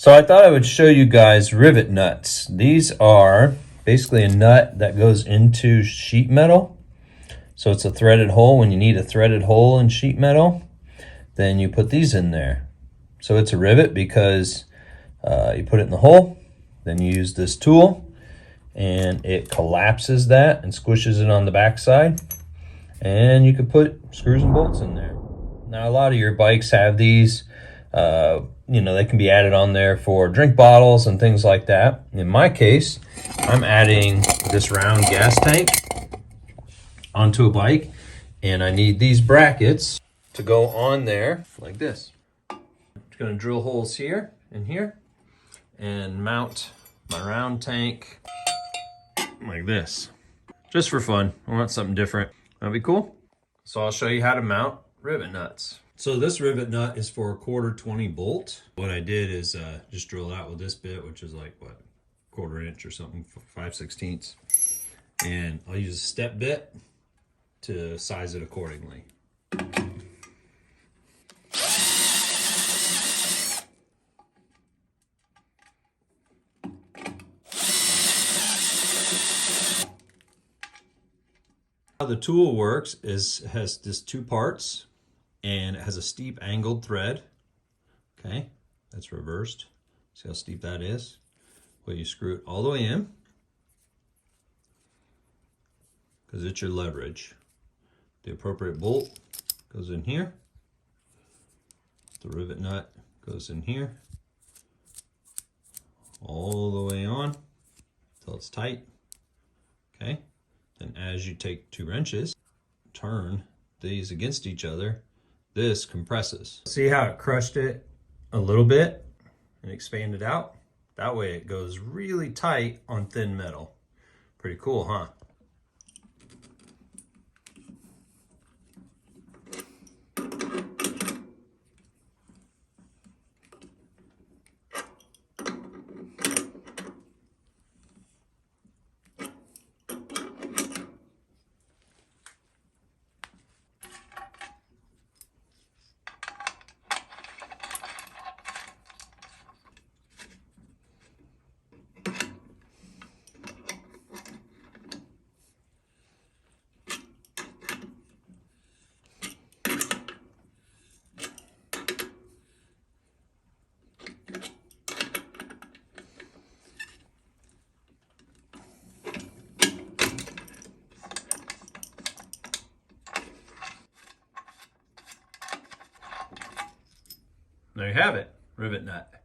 So I thought I would show you guys rivet nuts. These are basically a nut that goes into sheet metal. So it's a threaded hole. When you need a threaded hole in sheet metal, then you put these in there. So it's a rivet because you put it in the hole, then you use this tool, and it collapses that and squishes it on the backside. And you can put screws and bolts in there. Now, a lot of your bikes have these. You know, they can be added on there for drink bottles and things like that. In my case, I'm adding this round gas tank onto a bike, and I need these brackets to go on there like this. I'm going to drill holes here and here and mount my round tank like this, just for fun. I want something different. That'd be cool. So I'll show you how to mount rivet nuts. So this rivet nut is for a 1/4 bolt. What I did is just drill it out with this bit, which is like what, 1/4 inch or something, 5/16. And I'll use a step bit to size it accordingly. How the tool works is it has this 2 parts, and it has a steep angled thread. Okay, that's reversed. See how steep that is? Well, you screw it all the way in because it's your leverage. The appropriate bolt goes in here. The rivet nut goes in here. All the way on until it's tight. Okay. Then as you take 2 wrenches, turn these against each other, this compresses. See how it crushed it a little bit and expanded out? That way it goes really tight on thin metal. Pretty cool, huh? There you have it, rivet nut.